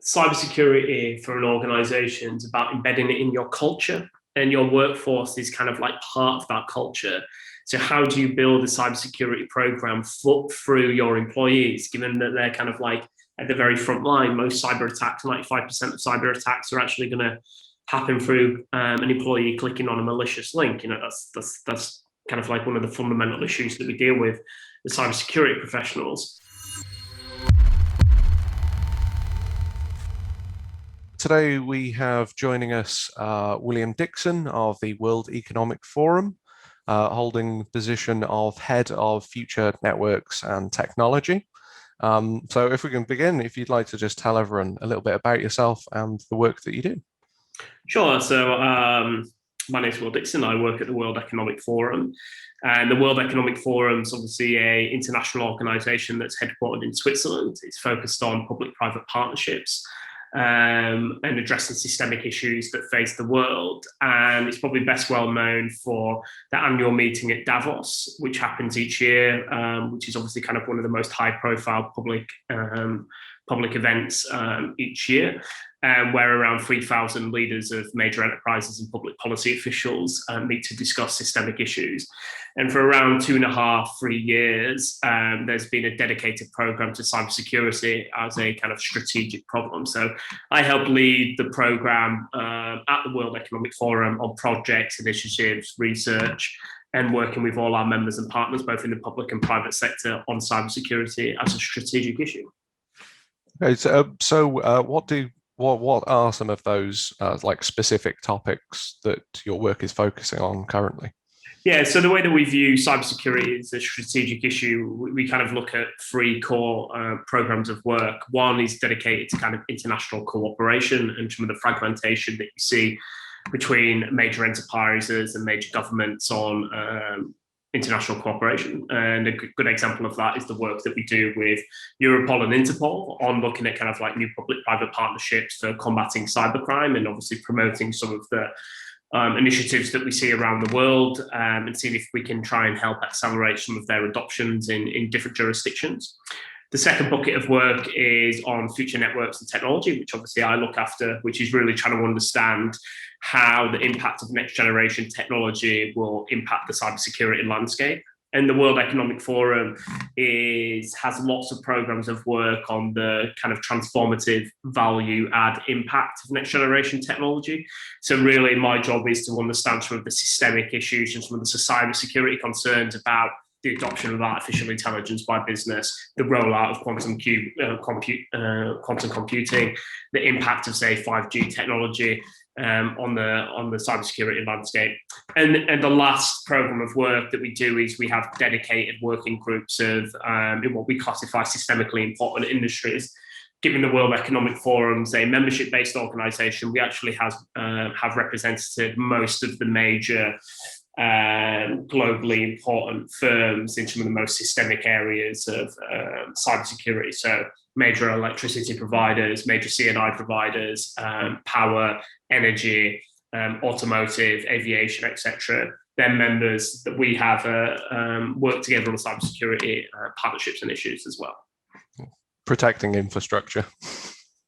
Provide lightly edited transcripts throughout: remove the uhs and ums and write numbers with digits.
cybersecurity for an organization is about embedding it in your culture, and your workforce is kind of like part of that culture. So how do you build a cybersecurity program through your employees, given that they're kind of like at the very front line? Most cyber attacks, 95% of cyber attacks are actually going to happen through an employee clicking on a malicious link. That's kind of like one of the fundamental issues that we deal with as cybersecurity professionals. Today we have joining us William Dixon of the World Economic Forum, holding the position of Head of Future Networks and Technology. So if we can begin, if you'd like to just tell everyone a little bit about yourself and the work that you do. Sure. So my name is Will Dixon. I work at the World Economic Forum. And the World Economic Forum is obviously an international organization that's headquartered in Switzerland. It's focused on public-private partnerships and addressing systemic issues that face the world. And it's probably best well known for the annual meeting at Davos, which happens each year, which is obviously kind of one of the most high-profile public events each year, where around 3,000 leaders of major enterprises and public policy officials meet to discuss systemic issues. And for around 2.5, 3 years, there's been a dedicated program to cybersecurity as a kind of strategic problem. So I help lead the program at the World Economic Forum on projects, initiatives, research, and working with all our members and partners, both in the public and private sector, on cybersecurity as a strategic issue. Okay, so what are some of those like specific topics that your work is focusing on currently? Yeah, so the way that we view cybersecurity as a strategic issue, we kind of look at 3 core programs of work. One is dedicated to kind of international cooperation and some of the fragmentation that you see between major enterprises and major governments on international cooperation. And a good example of that is the work that we do with Europol and Interpol on looking at kind of like new public-private partnerships for combating cybercrime and obviously promoting some of the initiatives that we see around the world, and seeing if we can try and help accelerate some of their adoptions in different jurisdictions. The second bucket of work is on future networks and technology, which obviously I look after, which is really trying to understand how the impact of next generation technology will impact the cybersecurity landscape. And the World Economic Forum has lots of programs of work on the kind of transformative value add impact of next generation technology. So really my job is to understand some of the systemic issues and some of the cybersecurity concerns about the adoption of artificial intelligence by business, the rollout of quantum computing, the impact of, say, 5G technology on the cybersecurity landscape. And the last program of work that we do is we have dedicated working groups of in what we classify systemically important industries. Given the World Economic Forum's a membership-based organization, we actually have represented most of the major globally important firms in some of the most systemic areas of cybersecurity. So major electricity providers, major C&I providers, power, energy, automotive, aviation, etc. They're members that we have work together on cybersecurity partnerships and issues as well. Protecting infrastructure.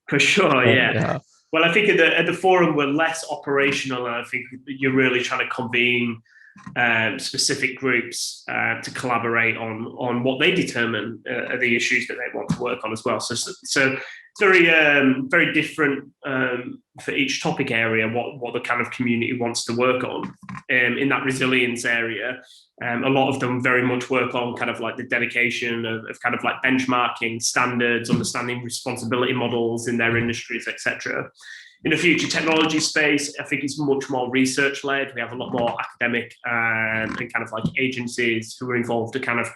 For sure, yeah. Well, I think at the forum we're less operational, and I think you're really trying to convene specific groups to collaborate on what they determine are the issues that they want to work on as well. So very different for each topic area, what the kind of community wants to work on. In that resilience area, a lot of them very much work on kind of like the dedication of kind of like benchmarking standards, understanding responsibility models in their industries, etc. In the future technology space, I think it's much more research-led. We have a lot more academic and kind of like agencies who are involved to kind of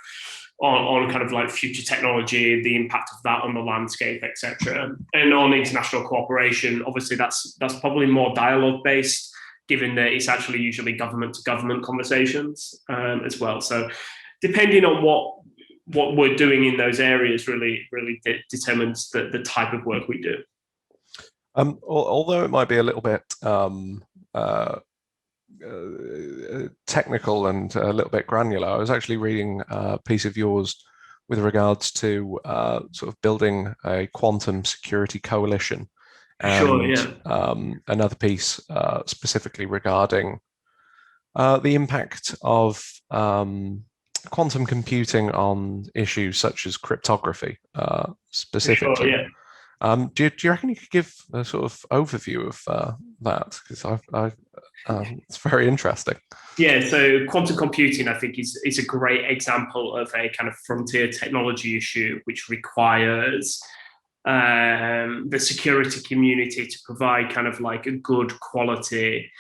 on kind of like future technology, the impact of that on the landscape, etc. And on international cooperation, obviously that's probably more dialogue-based, given that it's actually usually government-to-government conversations as well. So depending on what we're doing in those areas really determines the type of work we do. Although it might be a little bit technical and a little bit granular, I was actually reading a piece of yours with regards to sort of building a quantum security coalition, Sure, and yeah. another piece specifically regarding the impact of quantum computing on issues such as cryptography, Sure, specifically. yeah. Do you reckon you could give a sort of overview of that? Because it's very interesting. Yeah, so quantum computing, I think, is a great example of a kind of frontier technology issue which requires the security community to provide kind of like a good quality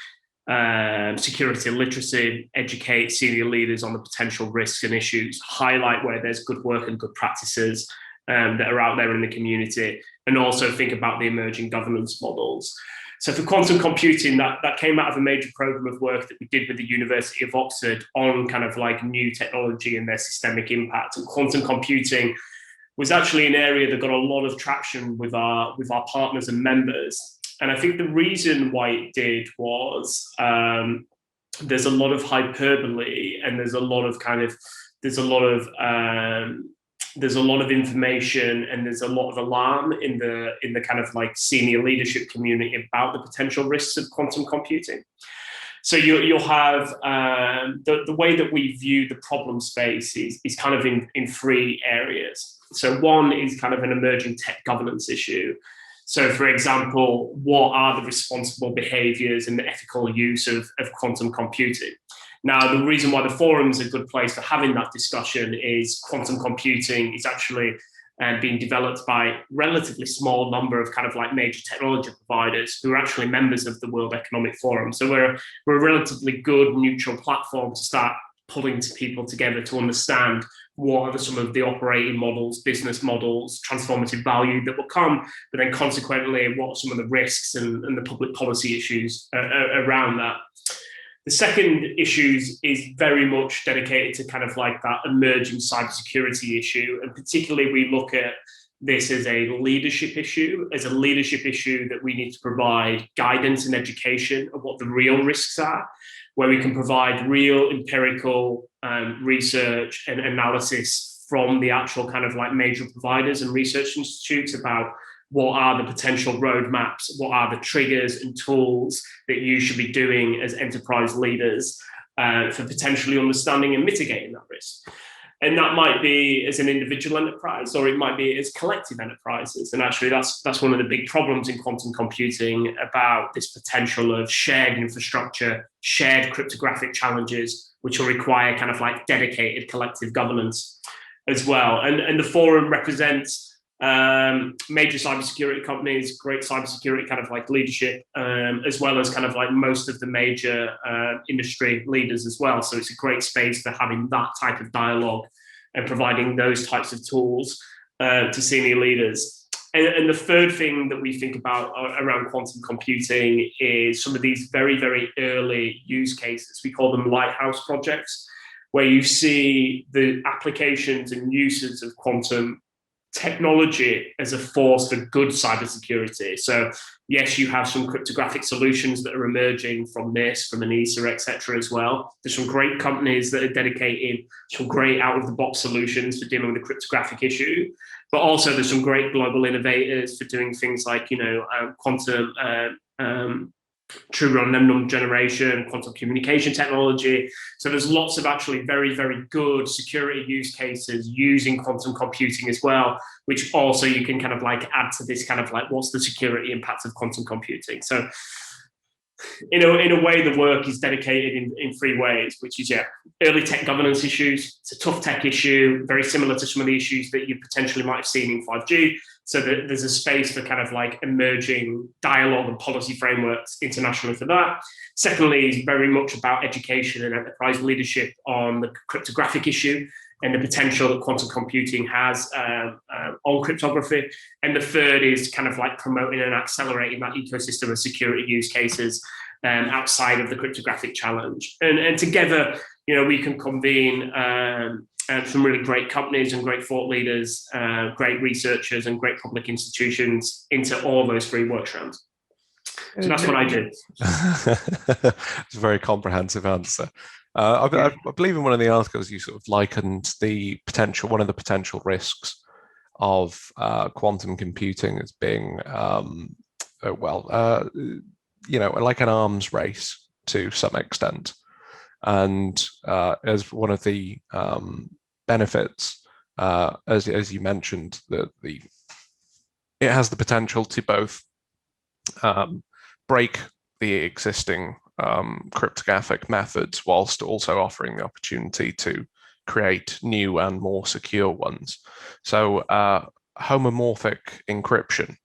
security literacy, educate senior leaders on the potential risks and issues, highlight where there's good work and good practices that are out there in the community, and also think about the emerging governance models. So for quantum computing, that came out of a major program of work that we did with the University of Oxford on kind of like new technology and their systemic impact. And quantum computing was actually an area that got a lot of traction with our partners and members. And I think the reason why it did was there's a lot of hyperbole, and there's a lot of information, and there's a lot of alarm in the kind of like senior leadership community about the potential risks of quantum computing. So you'll have the way that we view the problem space is kind of in three areas. So one is kind of an emerging tech governance issue. So, for example, what are the responsible behaviors and the ethical use of quantum computing? Now, the reason why the forum is a good place for having that discussion is quantum computing is actually being developed by a relatively small number of kind of like major technology providers who are actually members of the World Economic Forum. So we're a relatively good neutral platform to start pulling people together to understand what are some of the operating models, business models, transformative value that will come, but then consequently, what are some of the risks and the public policy issues around that. The second issue is very much dedicated to kind of like that emerging cybersecurity issue. And particularly, we look at this as a leadership issue that we need to provide guidance and education of what the real risks are, where we can provide real empirical research and analysis from the actual kind of like major providers and research institutes about what are the potential roadmaps, what are the triggers and tools that you should be doing as enterprise leaders for potentially understanding and mitigating that risk. And that might be as an individual enterprise, or it might be as collective enterprises. And actually, that's one of the big problems in quantum computing about this potential of shared infrastructure, shared cryptographic challenges, which will require kind of like dedicated collective governance as well. And the forum represents major cybersecurity companies, great cybersecurity kind of like leadership, as well as kind of like most of the major industry leaders as well. So it's a great space for having that type of dialogue and providing those types of tools to senior leaders. And the third thing that we think about around quantum computing is some of these very, very early use cases. We call them lighthouse projects, where you see the applications and uses of quantum technology as a force for good cybersecurity. So yes, you have some cryptographic solutions that are emerging from NIST, from ANISA, etc. as well. There's some great companies that are dedicating some great out-of-the-box solutions for dealing with the cryptographic issue. But also there's some great global innovators for doing things like, quantum true random generation, quantum communication technology. So there's lots of actually very, very good security use cases using quantum computing as well, which also you can kind of like add to this kind of like, what's the security impact of quantum computing? So in a way, the work is dedicated in three ways, which is, early tech governance issues. It's a tough tech issue, very similar to some of the issues that you potentially might have seen in 5G. So that there's a space for kind of like emerging dialogue and policy frameworks internationally for that. Secondly, is very much about education and enterprise leadership on the cryptographic issue and the potential that quantum computing has on cryptography. And the third is kind of like promoting and accelerating that ecosystem of security use cases outside of the cryptographic challenge. And together, we can convene some really great companies and great thought leaders, great researchers and great public institutions into all those three work strands. So that's what I do. It's a very comprehensive answer. I believe in one of the articles you sort of likened one of the potential risks of quantum computing as being, like an arms race to some extent. And as one of the benefits, as you mentioned, that it has the potential to both break the existing cryptographic methods whilst also offering the opportunity to create new and more secure ones. So homomorphic encryption,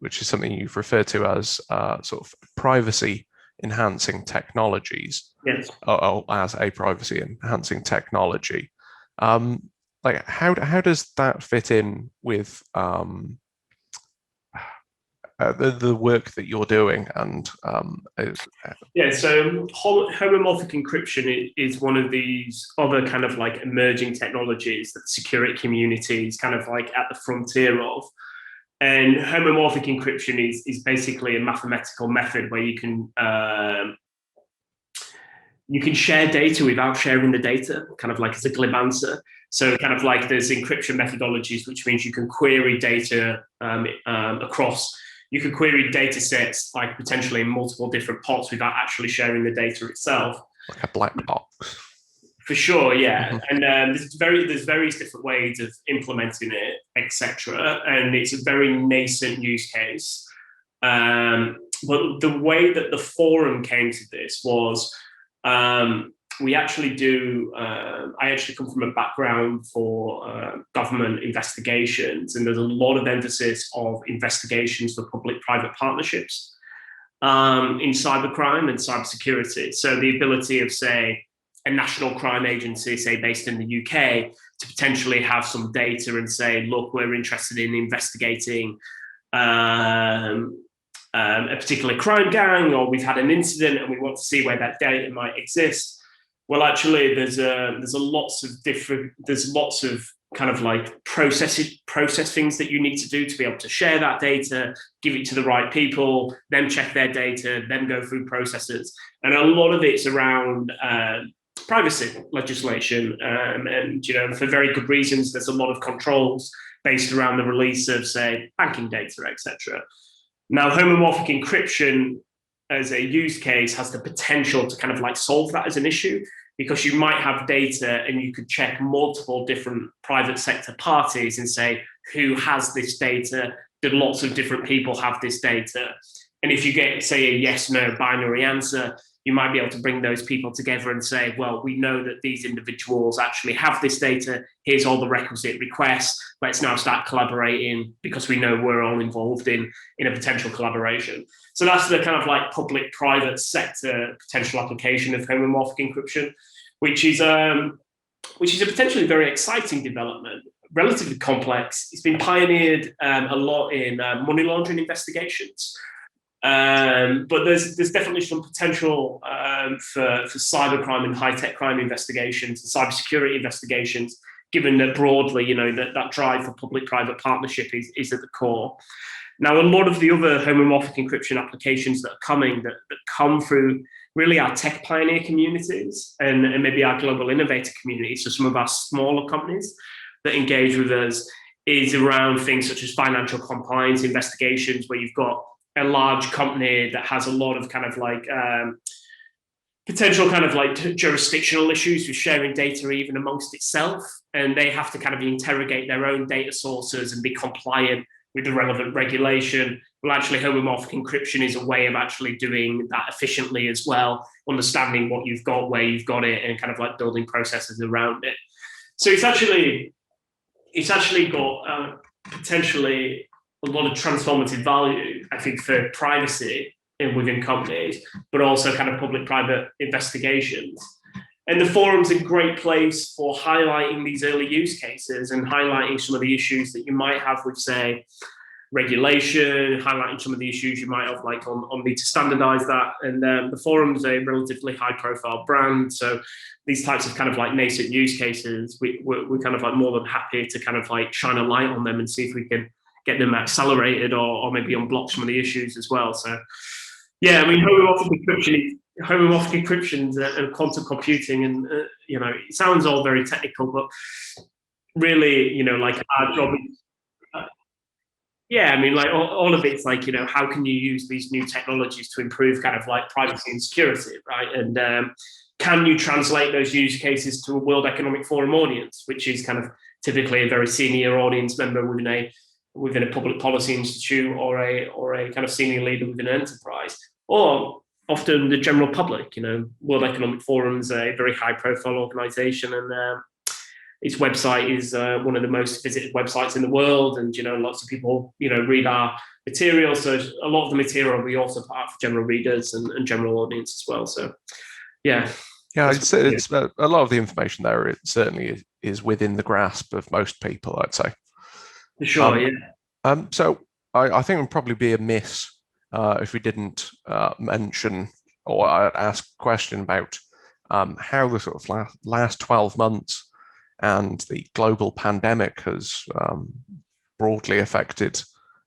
which is something you've referred to as sort of privacy enhancing technologies, Yes. or as a privacy enhancing technology. Like how does that fit in with the work that you're doing? And yeah, so homomorphic encryption is one of these other kind of like emerging technologies that the security community is kind of like at the frontier of. And homomorphic encryption is basically a mathematical method where you can share data without sharing the data, kind of like as a glib answer. So kind of like there's encryption methodologies, which means you can query data across. You could query data sets like potentially in multiple different pots without actually sharing the data itself. Like a black box. For sure, yeah. And there's various different ways of implementing it, etc. And it's a very nascent use case. But the way that the forum came to this was we actually do. I actually come from a background for government investigations, and there's a lot of emphasis of investigations for public-private partnerships in cybercrime and cybersecurity. So the ability of, say, a national crime agency, say based in the UK, to potentially have some data and say, look, we're interested in investigating a particular crime gang, or we've had an incident and we want to see where that data might exist. Well, actually, there's lots of kind of like process things that you need to do to be able to share that data, give it to the right people, then check their data, then go through processes. And a lot of it's around privacy legislation. And, for very good reasons, there's a lot of controls based around the release of, say, banking data, etc. Now, homomorphic encryption as a use case has the potential to kind of like solve that as an issue, because you might have data and you could check multiple different private sector parties and say, who has this data? Did lots of different people have this data? And if you get, say, a yes, no binary answer, you might be able to bring those people together and say, well, we know that these individuals actually have this data. Here's all the requisite requests. Let's now start collaborating because we know we're all involved in a potential collaboration. So that's the kind of like public-private sector potential application of homomorphic encryption, which is a potentially very exciting development, relatively complex. It's been pioneered a lot in money laundering investigations. But there's definitely some potential for cybercrime and high-tech crime investigations and cybersecurity investigations, given that broadly, that drive for public-private partnership is at the core. Now, a lot of the other homomorphic encryption applications that are coming, that come through really our tech pioneer communities and maybe our global innovator communities, so some of our smaller companies that engage with us, is around things such as financial compliance investigations, where you've got a large company that has a lot of kind of like potential kind of like jurisdictional issues with sharing data even amongst itself, and they have to kind of interrogate their own data sources and be compliant with the relevant regulation. Well, actually, homomorphic encryption is a way of actually doing that efficiently as well, understanding what you've got, where you've got it, and kind of like building processes around it. So it's actually got potentially a lot of transformative value, I think, for privacy within companies, but also kind of public-private investigations. And the forum's a great place for highlighting these early use cases and highlighting some of the issues that you might have with, say, regulation, highlighting some of the issues you might have like on need to standardize that. And the forum's a relatively high-profile brand, so these types of kind of like nascent use cases, we're kind of like more than happy to kind of like shine a light on them and see if we can get them accelerated or maybe unblock some of the issues as well. So, yeah, I mean, homomorphic encryption homomorphic encryption and quantum computing, and it sounds all very technical, but really, like our job is, yeah, I mean, like all of it's like, how can you use these new technologies to improve kind of like privacy and security, right? And can you translate those use cases to a World Economic Forum audience, which is kind of typically a very senior audience member within a public policy institute, or a kind of senior leader within an enterprise, or often the general public. World Economic Forum is a very high profile organization, and its website is one of the most visited websites in the world, and lots of people read our material. So a lot of the material we also put out for general readers and general audience as well. So yeah. Yeah, it's a lot of the information there. It certainly is within the grasp of most people, I'd say. For sure, yeah. So I think it would probably be amiss if we didn't mention or ask a question about how the sort of last 12 months and the global pandemic has broadly affected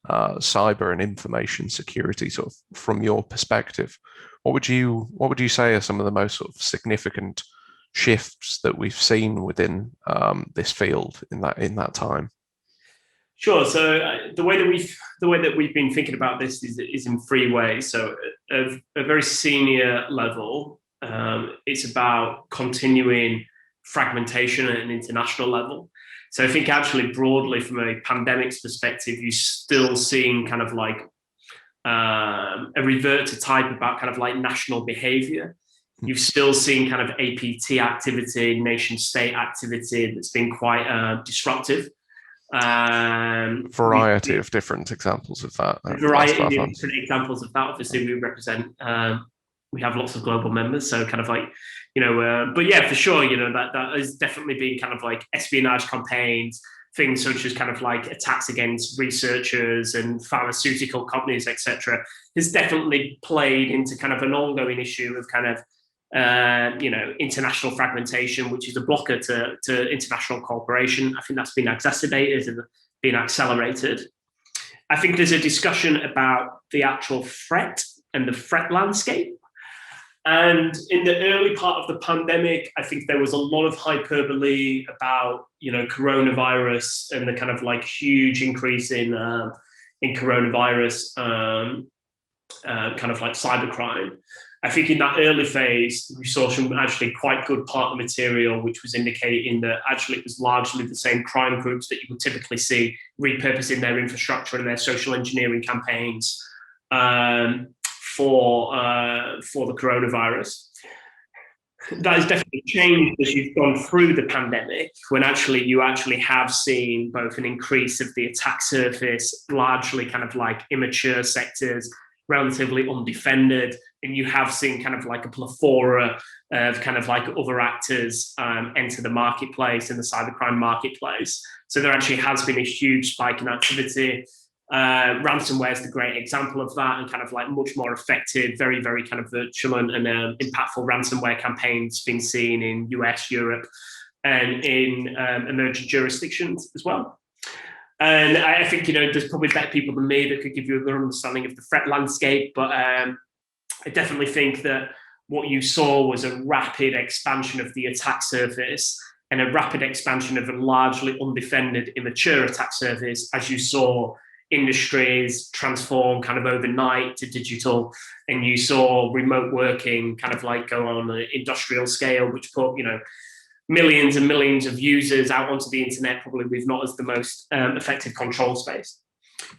cyber and information security, sort of from your perspective. What would you say are some of the most sort of significant shifts that we've seen within this field in that time? Sure. So the way that we've been thinking about this is in three ways. So at a very senior level, it's about continuing fragmentation at an international level. So I think actually broadly from a pandemic's perspective, you're still seeing kind of like a revert to type about kind of like national behavior. You've still seen kind of APT activity, nation state activity that's been quite disruptive. Variety of different examples of that. Variety of different examples of that. Obviously, we represent. We have lots of global members, so kind of like, but yeah, for sure, that has definitely been kind of like espionage campaigns, things such as kind of like attacks against researchers and pharmaceutical companies, etc., has definitely played into kind of an ongoing issue of kind of international fragmentation, which is a blocker to international cooperation. I think that's been exacerbated and been accelerated. I think there's a discussion about the actual threat and the threat landscape. And in the early part of the pandemic, I think there was a lot of hyperbole about, coronavirus and the kind of like huge increase in coronavirus, kind of like cybercrime. I think in that early phase, we saw some actually quite good partner material, which was indicating that actually it was largely the same crime groups that you would typically see repurposing their infrastructure and their social engineering campaigns for the coronavirus. That has definitely changed as you've gone through the pandemic, when you actually have seen both an increase of the attack surface, largely kind of like immature sectors, relatively undefended, and you have seen kind of like a plethora of kind of like other actors enter the marketplace, in the cybercrime marketplace. So there actually has been a huge spike in activity. Ransomware is the great example of that, and kind of like much more effective, very, very kind of virulent and impactful ransomware campaigns being seen in US, Europe, and in emerging jurisdictions as well. And I think, there's probably better people than me that could give you a good understanding of the threat landscape. But I definitely think that what you saw was a rapid expansion of the attack surface, and a rapid expansion of a largely undefended, immature attack surface, as you saw industries transform kind of overnight to digital, and you saw remote working kind of like go on an industrial scale, which put, millions and millions of users out onto the internet, probably with not as the most effective control space.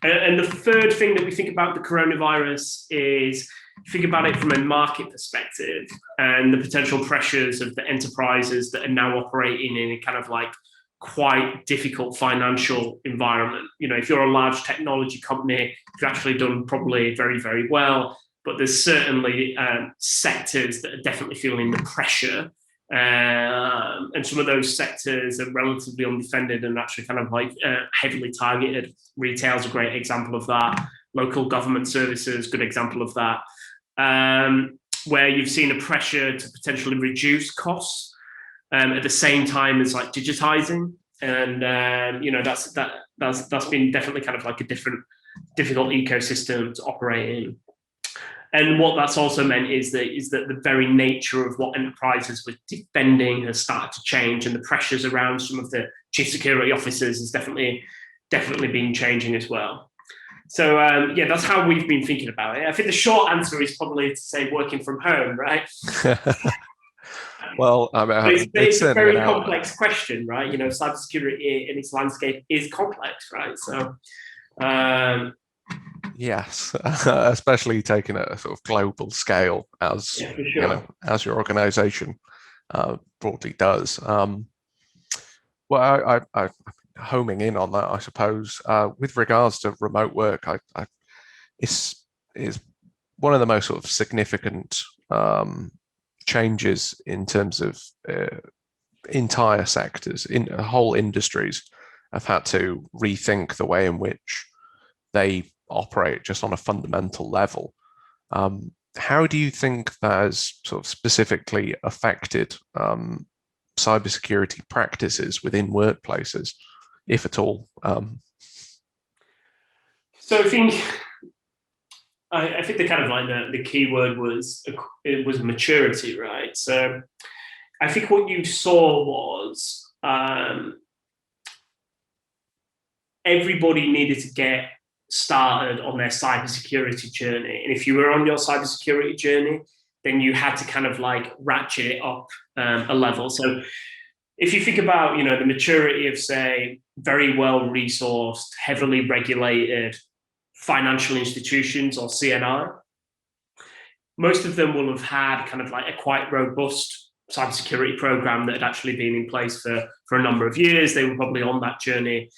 And the third thing that we think about the coronavirus is think about it from a market perspective and the potential pressures of the enterprises that are now operating in a kind of like quite difficult financial environment. If you're a large technology company, you've actually done probably very, very well, but there's certainly sectors that are definitely feeling the pressure. And some of those sectors are relatively undefended and actually kind of like heavily targeted. Retail is a great example of that. Local government services, good example of that. Where you've seen a pressure to potentially reduce costs at the same time as like digitizing, and that's been definitely kind of like a difficult ecosystem to operate in. And what that's also meant is that the very nature of what enterprises were defending has started to change, and the pressures around some of the chief security officers has definitely been changing as well. So yeah, that's how we've been thinking about it. I think the short answer is probably to say working from home, right? Well, it's a very complex question, right? You know, cybersecurity in its landscape is complex, right? So yes, especially taking a sort of global scale, as yeah, for sure. you know, as your organization broadly does. Well, I homing in on that, I suppose, with regards to remote work, is one of the most sort of significant changes in terms of entire sectors, in whole industries have had to rethink the way in which they operate just on a fundamental level. How do you think that has sort of specifically affected cybersecurity practices within workplaces, if at all? So I think the kind of like the key word was maturity, right? So I think what you saw was everybody needed to get started on their cybersecurity journey, and if you were on your cybersecurity journey, then you had to kind of like ratchet it up a level. So if you think about, you know, the maturity of, say, very well resourced, heavily regulated financial institutions or CNI, most of them will have had kind of like a quite robust cybersecurity program that had actually been in place for a number of years. They were probably on that journey.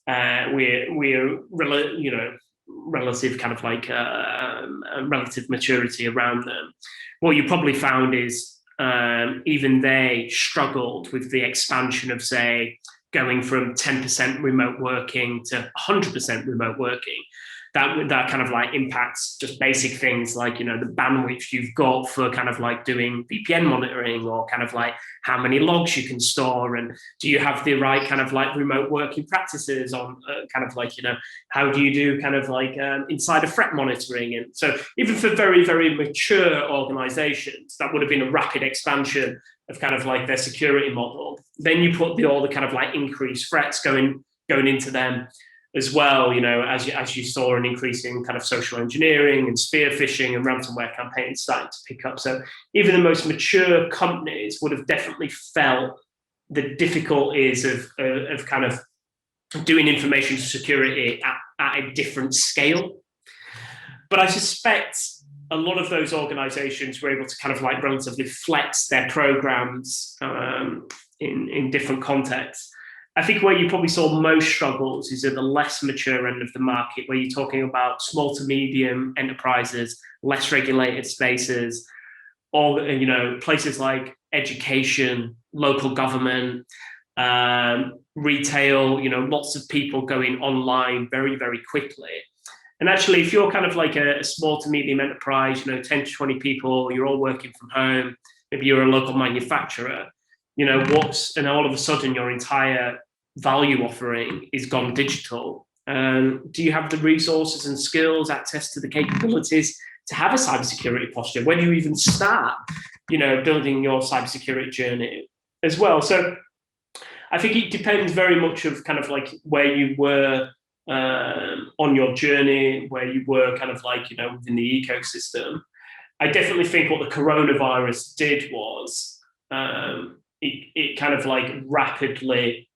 We're you know, relative kind of like relative maturity around them. What you probably found is even they struggled with the expansion of, say, going from 10% remote working to 100% remote working. That kind of like impacts just basic things like, you know, the bandwidth you've got for kind of like doing VPN monitoring, or kind of like how many logs you can store, and do you have the right kind of like remote working practices on kind of like, you know, how do you do kind of like insider threat monitoring. And so even for very, very mature organizations, that would have been a rapid expansion of kind of like their security model. Then you put all the kind of like increased threats going into them as well, you know, as you saw an increase in kind of social engineering and spear phishing and ransomware campaigns starting to pick up. So even the most mature companies would have definitely felt the difficulties of kind of doing information security at a different scale. But I suspect a lot of those organizations were able to kind of like relatively flex their programs in different contexts. I think where you probably saw most struggles is at the less mature end of the market, where you're talking about small to medium enterprises, less regulated spaces, or, you know, places like education, local government, retail, you know, lots of people going online very, very quickly. And actually, if you're kind of like a small to medium enterprise, you know, 10 to 20 people, you're all working from home, maybe you're a local manufacturer, you know, and all of a sudden your entire value offering is gone digital. Do you have the resources and skills, access to the capabilities to have a cybersecurity posture? When do you even start, you know, building your cybersecurity journey as well? So I think it depends very much of kind of like where you were on your journey, where you were kind of like, you know, within the ecosystem. I definitely think what the coronavirus did was it kind of like rapidly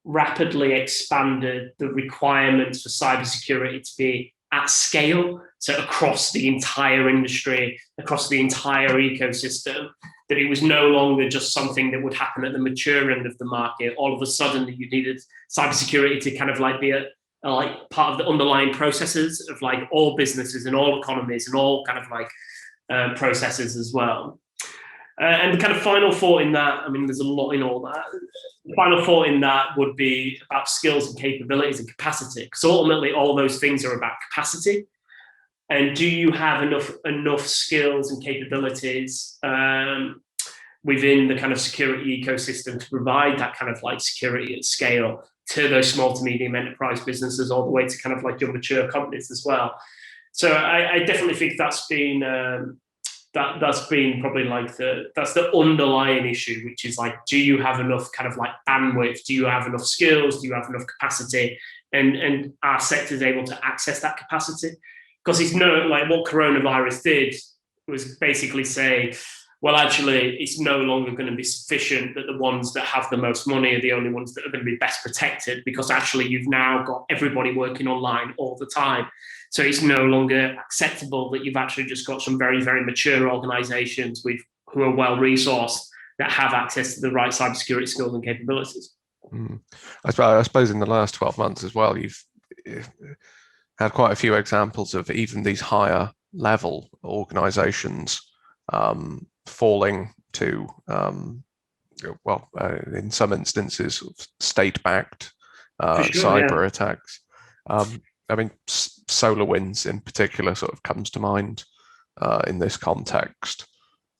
expanded the requirements for cybersecurity to be at scale, so across the entire industry, across the entire ecosystem, that it was no longer just something that would happen at the mature end of the market. All of a sudden, you needed cybersecurity to kind of like be like part of the underlying processes of like all businesses and all economies and all kind of like processes as well. And the kind of final thought in that, I mean, there's a lot in all that. The final thought in that would be about skills and capabilities and capacity. Because ultimately, all those things are about capacity. And do you have enough skills and capabilities within the kind of security ecosystem to provide that kind of like security at scale to those small to medium enterprise businesses, all the way to kind of like your mature companies as well? So I definitely think that's been that's been probably like that's the underlying issue, which is like, do you have enough kind of like bandwidth? Do you have enough skills? Do you have enough capacity? And our sector is able to access that capacity? Because it's no, like what coronavirus did was basically say, well, actually, it's no longer going to be sufficient that the ones that have the most money are the only ones that are going to be best protected, because actually you've now got everybody working online all the time. So it's no longer acceptable that you've actually just got some very, very mature organizations who are well resourced that have access to the right cybersecurity skills and capabilities. I suppose in the last 12 months as well, you've had quite a few examples of even these higher level organizations falling to, in some instances, state-backed cyber attacks. I mean, SolarWinds in particular sort of comes to mind in this context.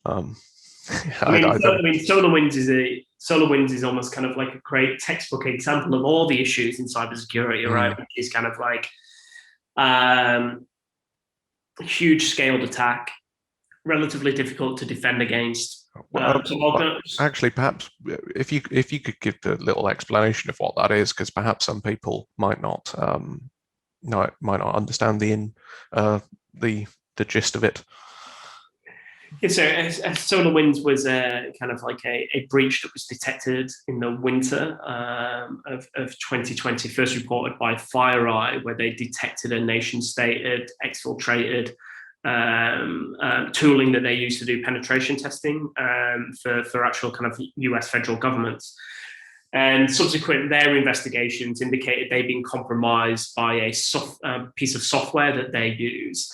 SolarWinds is almost kind of like a great textbook example of all the issues in cybersecurity, right? Which is kind of like huge scaled attack, relatively difficult to defend against. Actually, perhaps if you could give a little explanation of what that is, because perhaps some people might not understand the gist of it. Yeah, so SolarWinds was kind of like a breach that was detected in the winter of 2020, first reported by FireEye, where they detected a nation-stated, exfiltrated tooling that they used to do penetration testing for actual kind of US federal governments. And subsequent, their investigations indicated they'd been compromised by a piece of software that they use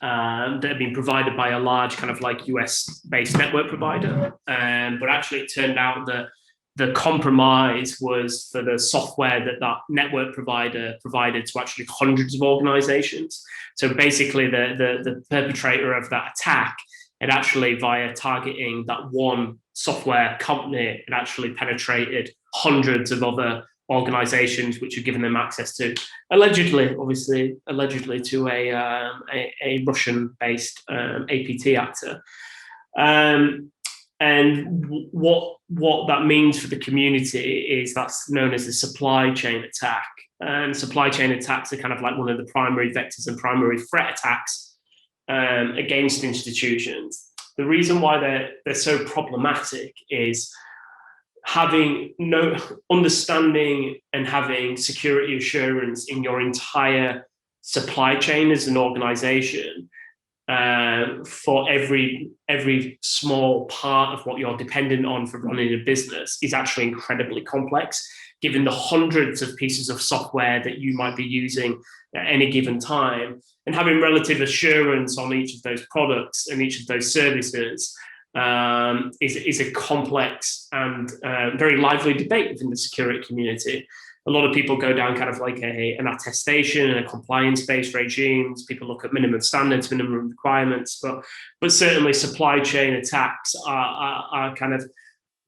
that had been provided by a large kind of like US-based network provider. But actually it turned out that the compromise was for the software that network provider provided to actually hundreds of organizations. So basically the perpetrator of that attack had actually, via targeting that one software company, had actually penetrated hundreds of other organizations which had given them access to, allegedly to a Russian-based APT actor. And what that means for the community is that's known as the supply chain attack. And supply chain attacks are kind of like one of the primary vectors and primary threat attacks against institutions. The reason why they're so problematic is having no understanding and having security assurance in your entire supply chain as an organization for every small part of what you're dependent on for running a business is actually incredibly complex, given the hundreds of pieces of software that you might be using at any given time. And having relative assurance on each of those products and each of those services is a complex and very lively debate within the security community. A lot of people go down kind of like an attestation and a compliance-based regimes. People look at minimum standards, minimum requirements, but certainly supply chain attacks are kind of,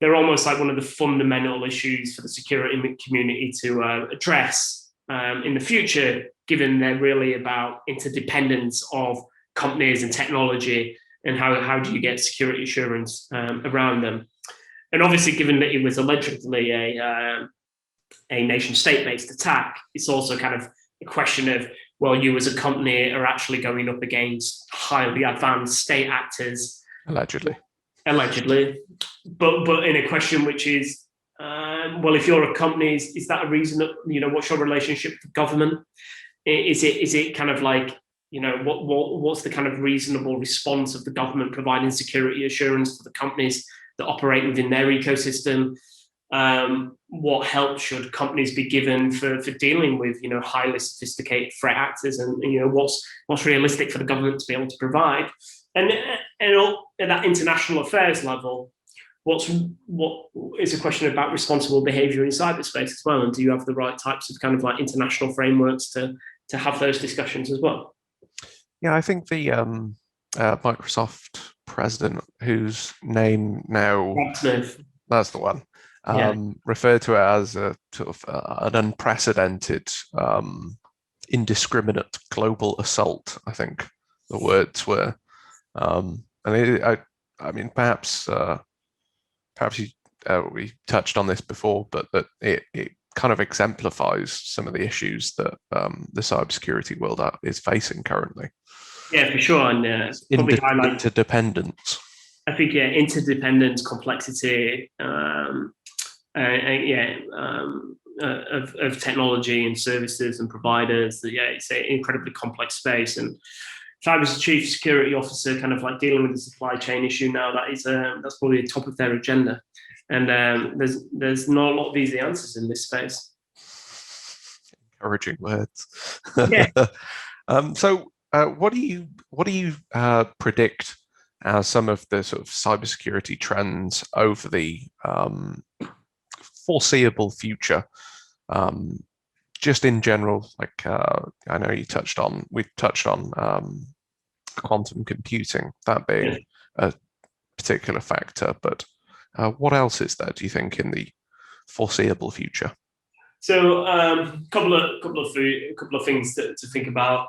they're almost like one of the fundamental issues for the security community to address in the future, given they're really about interdependence of companies and technology, and how do you get security assurance around them. And obviously, given that it was allegedly a nation-state-based attack, it's also kind of a question of, well, you as a company are actually going up against highly advanced state actors. Allegedly. But in a question which is, well, if you're a company, is that a reason that, what's your relationship with government? Is it kind of like, what's the kind of reasonable response of the government providing security assurance to the companies that operate within their ecosystem? What help should companies be given for dealing with, highly sophisticated threat actors, and what's realistic for the government to be able to provide? And at that international affairs level, what is a question about responsible behavior in cyberspace as well? And do you have the right types of kind of like international frameworks to have those discussions as well? Yeah, I think the Microsoft president, whose name now, Smith. That's the one, referred to it as a sort of an unprecedented indiscriminate global assault, I think the words were. I mean, perhaps we touched on this before, but that it kind of exemplifies some of the issues that the cybersecurity world is facing currently. Yeah, for sure. And probably interdependence. I think, yeah, interdependence, complexity, of technology and services and providers. Yeah, it's an incredibly complex space. And if I was a chief security officer, kind of like dealing with the supply chain issue now, that's probably the top of their agenda. And there's not a lot of easy answers in this space. Encouraging words. Yeah. So what do you predict as some of the sort of cybersecurity trends over the foreseeable future? Just in general, like I know we've touched on quantum computing, that being a particular factor, but what else is there, do you think, in the foreseeable future? So couple of things to think about.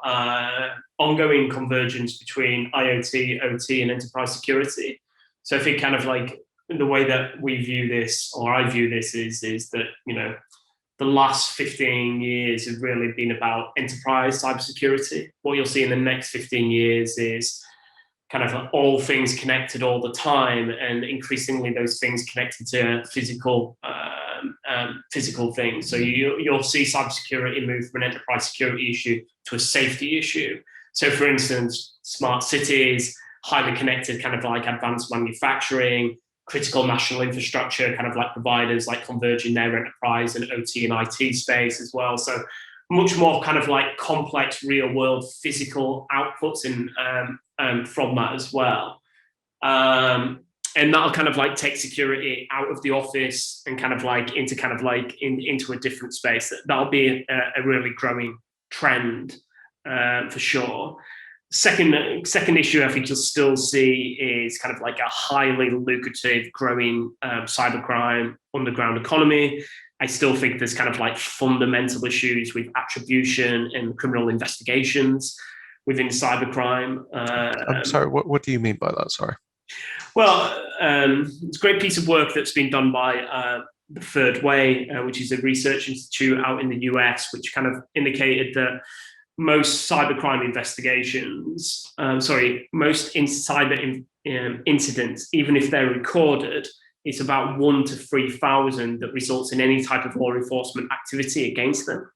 Ongoing convergence between IoT, OT, and enterprise security. So I think kind of like the way that we view this, or I view this, is that, you know, the last 15 years have really been about enterprise cybersecurity. What you'll see in the next 15 years is kind of all things connected all the time, and increasingly those things connected to physical things. So you'll see cybersecurity move from an enterprise security issue to a safety issue. So for instance, smart cities, highly connected kind of like advanced manufacturing, critical national infrastructure, kind of like providers like converging their enterprise and OT and IT space as well. So much more kind of like complex real world physical outputs from that as well. And that'll kind of like take security out of the office and kind of like into a different space. That'll be a really growing trend for sure. Second issue I think you'll still see is kind of like a highly lucrative, growing cybercrime underground economy. I still think there's kind of like fundamental issues with attribution and criminal investigations within cybercrime. I'm sorry, what do you mean by that? Sorry. Well, it's a great piece of work that's been done by the Third Way, which is a research institute out in the US, which kind of indicated that most cybercrime investigations, most cyber incidents, even if they're recorded, it's about 1 to 3,000 that results in any type of law enforcement activity against them.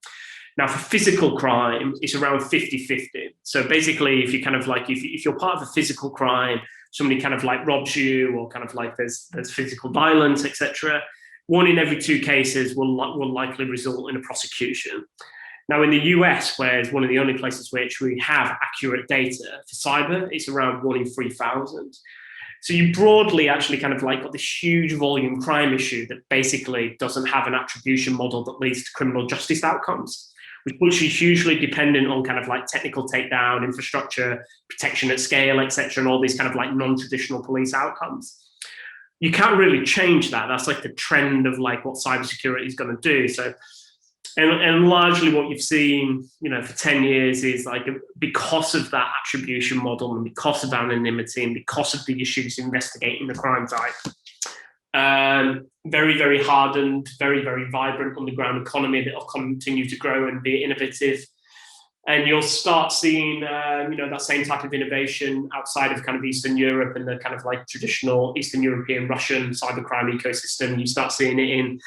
Now, for physical crime, it's around 50-50. So basically, if you kind of like, if you're part of a physical crime, somebody kind of like robs you, or kind of like there's physical violence, etc., 1 in every 2 cases will likely result in a prosecution. Now, in the US, where it's one of the only places which we have accurate data for cyber, it's around 1 in 3,000. So you broadly actually kind of like got this huge volume crime issue that basically doesn't have an attribution model that leads to criminal justice outcomes, which puts you hugely dependent on kind of like technical takedown, infrastructure, protection at scale, etc., and all these kind of like non-traditional police outcomes. You can't really change that. That's like the trend of like what cybersecurity is going to do. So, and largely what you've seen, you know, for 10 years is like, because of that attribution model and because of anonymity and because of the issues investigating the crime type, very, very hardened, very, very vibrant underground economy that will continue to grow and be innovative. And you'll start seeing, that same type of innovation outside of kind of Eastern Europe and the kind of like traditional Eastern European, Russian cybercrime ecosystem. You start seeing it in,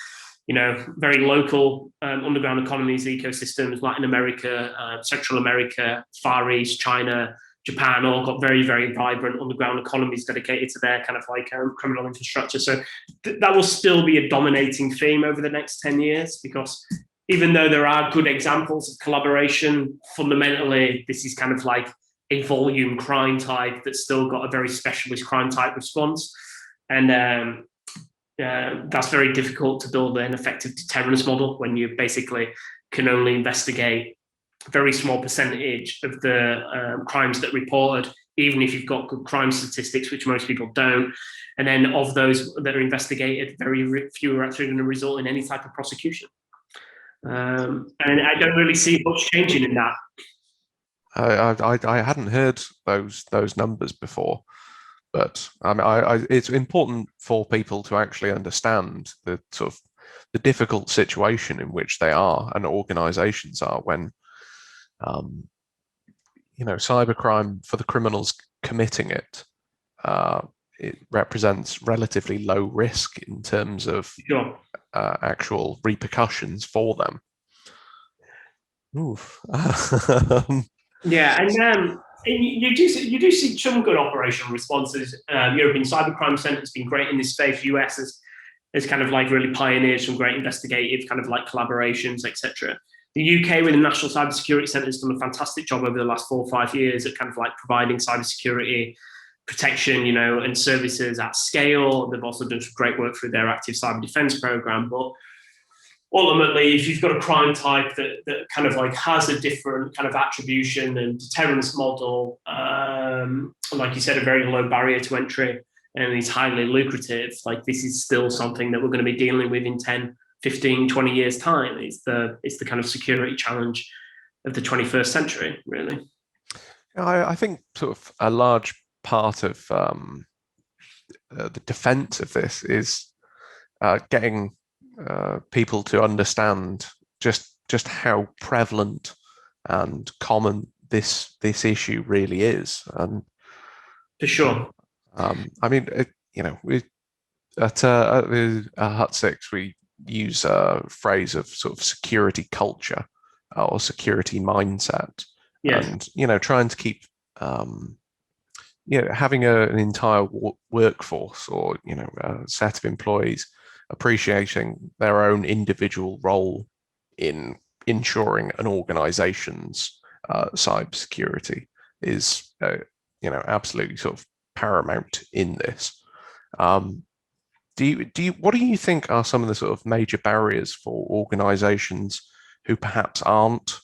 very local underground economies, ecosystems, Latin America, Central America, Far East, China, Japan, all got very, very vibrant underground economies dedicated to their kind of like criminal infrastructure. So that will still be a dominating theme over the next 10 years, because even though there are good examples of collaboration, fundamentally, this is kind of like a volume crime type that's still got a very specialist crime type response. And that's very difficult to build an effective deterrence model when you basically can only investigate a very small percentage of the crimes that are reported, even if you've got good crime statistics, which most people don't. And then of those that are investigated, very few are actually going to result in any type of prosecution. And I don't really see much changing in that. I hadn't heard those numbers before, but I mean, it's important for people to actually understand the sort of the difficult situation in which they are and organizations are when, cybercrime for the criminals committing it, it represents relatively low risk in terms of Sure. actual repercussions for them. Oof. Yeah, and you do see some good operational responses. European Cybercrime Centre has been great in this space. US has kind of like really pioneered some great investigative kind of like collaborations, etc. The UK with the National Cybersecurity Centre has done a fantastic job over the last 4 or 5 years at kind of like providing cybersecurity protection, and services at scale. They've also done some great work through their active cyber defense program. But ultimately, if you've got a crime type that kind of like has a different kind of attribution and deterrence model, like you said, a very low barrier to entry, and it's highly lucrative, like this is still something that we're going to be dealing with in 10, 15, 20 years time. It's the kind of security challenge of the 21st century, really. I think sort of a large part of the defense of this is getting people to understand just how prevalent and common this issue really is. And for sure, I mean, we at the Hut 6 we use a phrase of sort of security culture or security mindset. yes. And trying to keep having an entire workforce or a set of employees appreciating their own individual role in ensuring an organization's cybersecurity is absolutely sort of paramount in this. What do you think are some of the sort of major barriers for organizations who perhaps aren't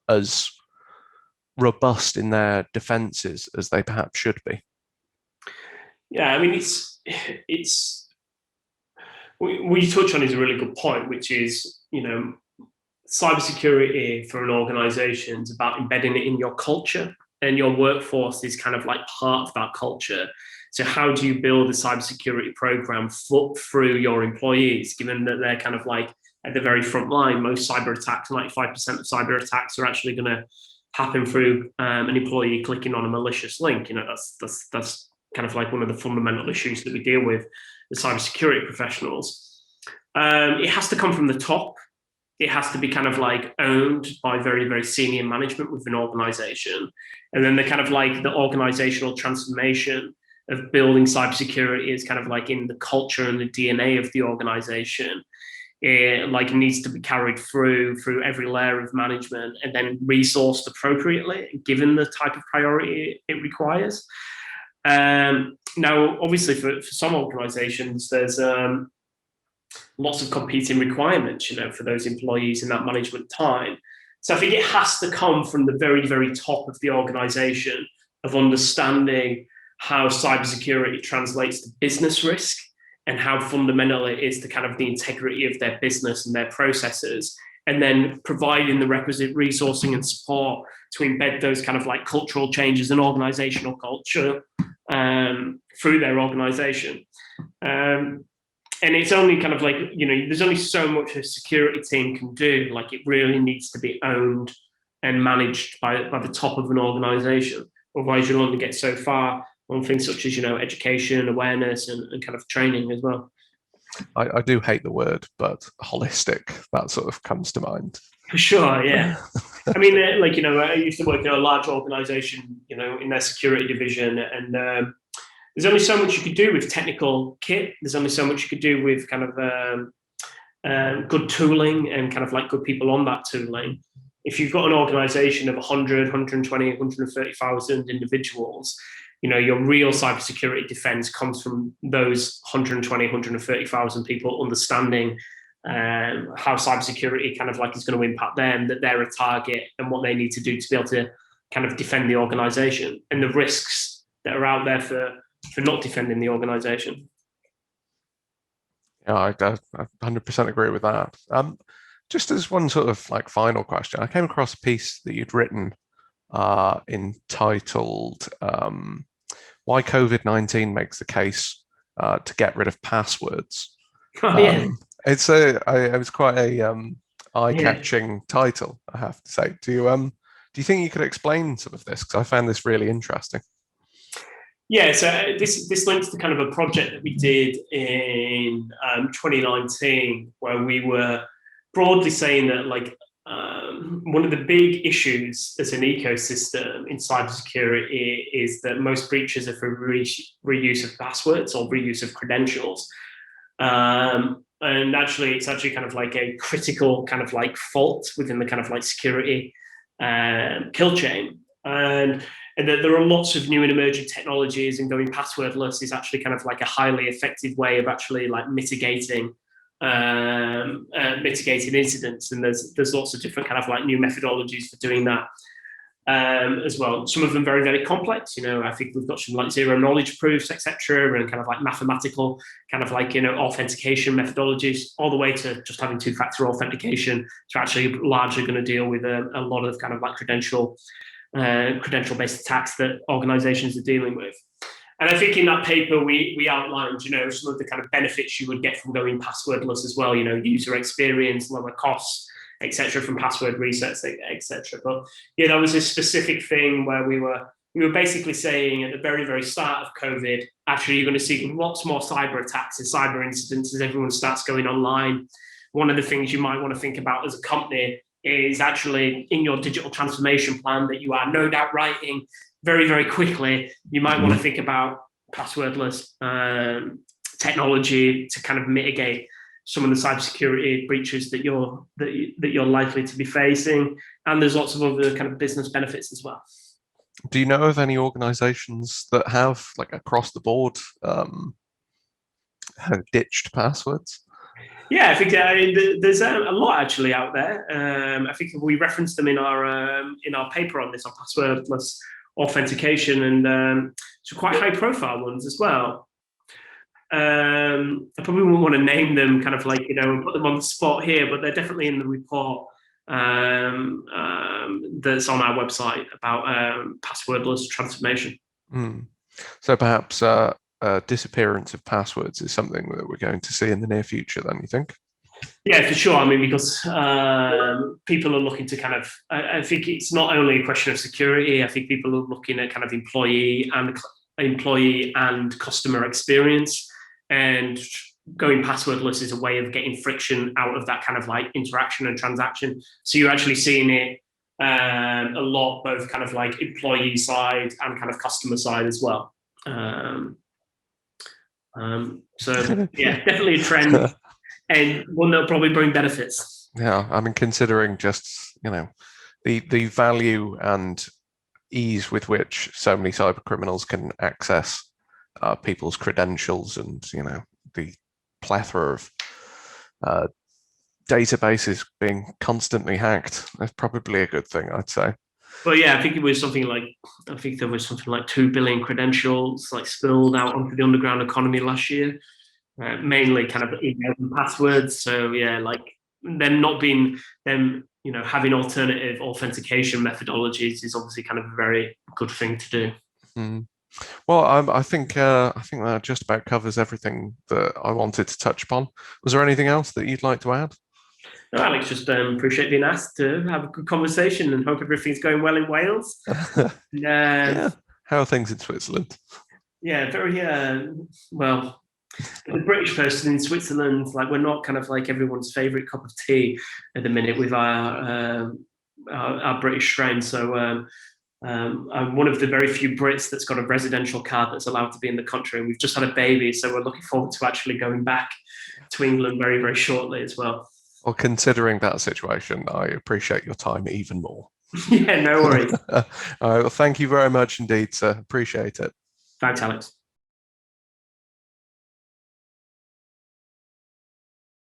as robust in their defenses as they perhaps should be? Yeah, I mean, it's what you touch on is a really good point, which is, cybersecurity for an organization is about embedding it in your culture, and your workforce is kind of like part of that culture. So how do you build a cybersecurity program through your employees, given that they're kind of like at the very front line? Most cyber attacks, 95% of cyber attacks are actually going to happen through an employee clicking on a malicious link. That's kind of like one of the fundamental issues that we deal with as cybersecurity professionals. It has to come from the top. It has to be kind of like owned by very, very senior management within an organization. And then the kind of like the organizational transformation of building cybersecurity is kind of like in the culture and the DNA of the organization. It like needs to be carried through every layer of management and then resourced appropriately, given the type of priority it requires. Now, obviously, for some organizations, there's lots of competing requirements, for those employees in that management time. So I think it has to come from the very, very top of the organization of understanding how cybersecurity translates to business risk and how fundamental it is to kind of the integrity of their business and their processes, and then providing the requisite resourcing and support to embed those kind of like cultural changes and organizational culture through their organization. And it's only kind of like, there's only so much a security team can do. Like it really needs to be owned and managed by the top of an organization. Otherwise you'll only get so far on things such as, education, awareness, and kind of training as well. I do hate the word, but holistic, that sort of comes to mind. For sure, yeah. I mean, I used to work in a large organization, in their security division, and there's only so much you could do with technical kit. There's only so much you could do with kind of good tooling and kind of like good people on that tooling. If you've got an organization of 100, 120, 130,000 individuals, your real cybersecurity defense comes from those 120, 130,000 people understanding how cybersecurity kind of like is going to impact them, that they're a target, and what they need to do to be able to kind of defend the organization, and the risks that are out there for not defending the organization. Yeah, I 100% agree with that. Just as one sort of like final question, I came across a piece that you'd written entitled "Why COVID-19 Makes the Case to Get Rid of Passwords." Oh, yeah. It was quite a Yeah. eye-catching title, I have to say. Do you think you could explain some of this? Because I found this really interesting. Yeah, so this links to kind of a project that we did in 2019, where we were broadly saying that one of the big issues as an ecosystem in cybersecurity is that most breaches are for reuse of passwords or reuse of credentials. And actually, it's actually kind of like a critical kind of like fault within the kind of like security kill chain. And that there are lots of new and emerging technologies, and going passwordless is actually kind of like a highly effective way of actually like mitigating incidents. And there's lots of different kind of like new methodologies for doing that as well. Some of them very, very complex. I think we've got some like zero knowledge proofs, etc., and kind of like mathematical kind of like authentication methodologies, all the way to just having two-factor authentication. So actually largely going to deal with a lot of kind of like credential-based attacks that organizations are dealing with. And I think in that paper, we outlined, some of the kind of benefits you would get from going passwordless as well, user experience, lower costs, etc., from password resets, etc. But yeah, that was a specific thing where we were basically saying at the very, very start of COVID, actually, you're going to see lots more cyber attacks and cyber incidents as everyone starts going online. One of the things you might want to think about as a company is actually in your digital transformation plan that you are no doubt writing very, very quickly. You might want to think about passwordless technology to kind of mitigate some of the cybersecurity breaches that you're likely to be facing. And there's lots of other kind of business benefits as well. Do you know of any organizations that have, like, across the board, ditched passwords? Yeah, I think there's a lot actually out there. I think we referenced them in our paper on this, on passwordless authentication, and some quite high-profile ones as well. I probably wouldn't want to name them, kind of like and put them on the spot here, but they're definitely in the report that's on our website about passwordless transformation. So perhaps disappearance of passwords is something that we're going to see in the near future, then, you think? Yeah, for sure. I mean, because people are looking to kind of, I think it's not only a question of security. I think people are looking at kind of employee and customer experience, and going passwordless is a way of getting friction out of that kind of like interaction and transaction. So you're actually seeing it a lot, both kind of like employee side and kind of customer side as well. So yeah, definitely a trend, and one that'll probably bring benefits. Yeah, I mean, considering just the value and ease with which so many cyber criminals can access people's credentials, and the plethora of databases being constantly hacked, that's probably a good thing, I'd say. But yeah, I think there was something like 2 billion credentials like spilled out onto the underground economy last year, mainly kind of email and passwords. So yeah, like them having alternative authentication methodologies is obviously kind of a very good thing to do. Well, I think that just about covers everything that I wanted to touch upon. Was there anything else that you'd like to add? No, Alex, just appreciate being asked to have a good conversation, and hope everything's going well in Wales. Yeah. How are things in Switzerland? Yeah, very well. The British person in Switzerland, like, we're not kind of like everyone's favorite cup of tea at the minute with our British strain. So I'm one of the very few Brits that's got a residential card that's allowed to be in the country, and we've just had a baby, so we're looking forward to actually going back to England very, very shortly as well. Well, considering that situation, I appreciate your time even more. Yeah, no worries. All right, well, thank you very much indeed, sir. Appreciate it. Thanks, Alex.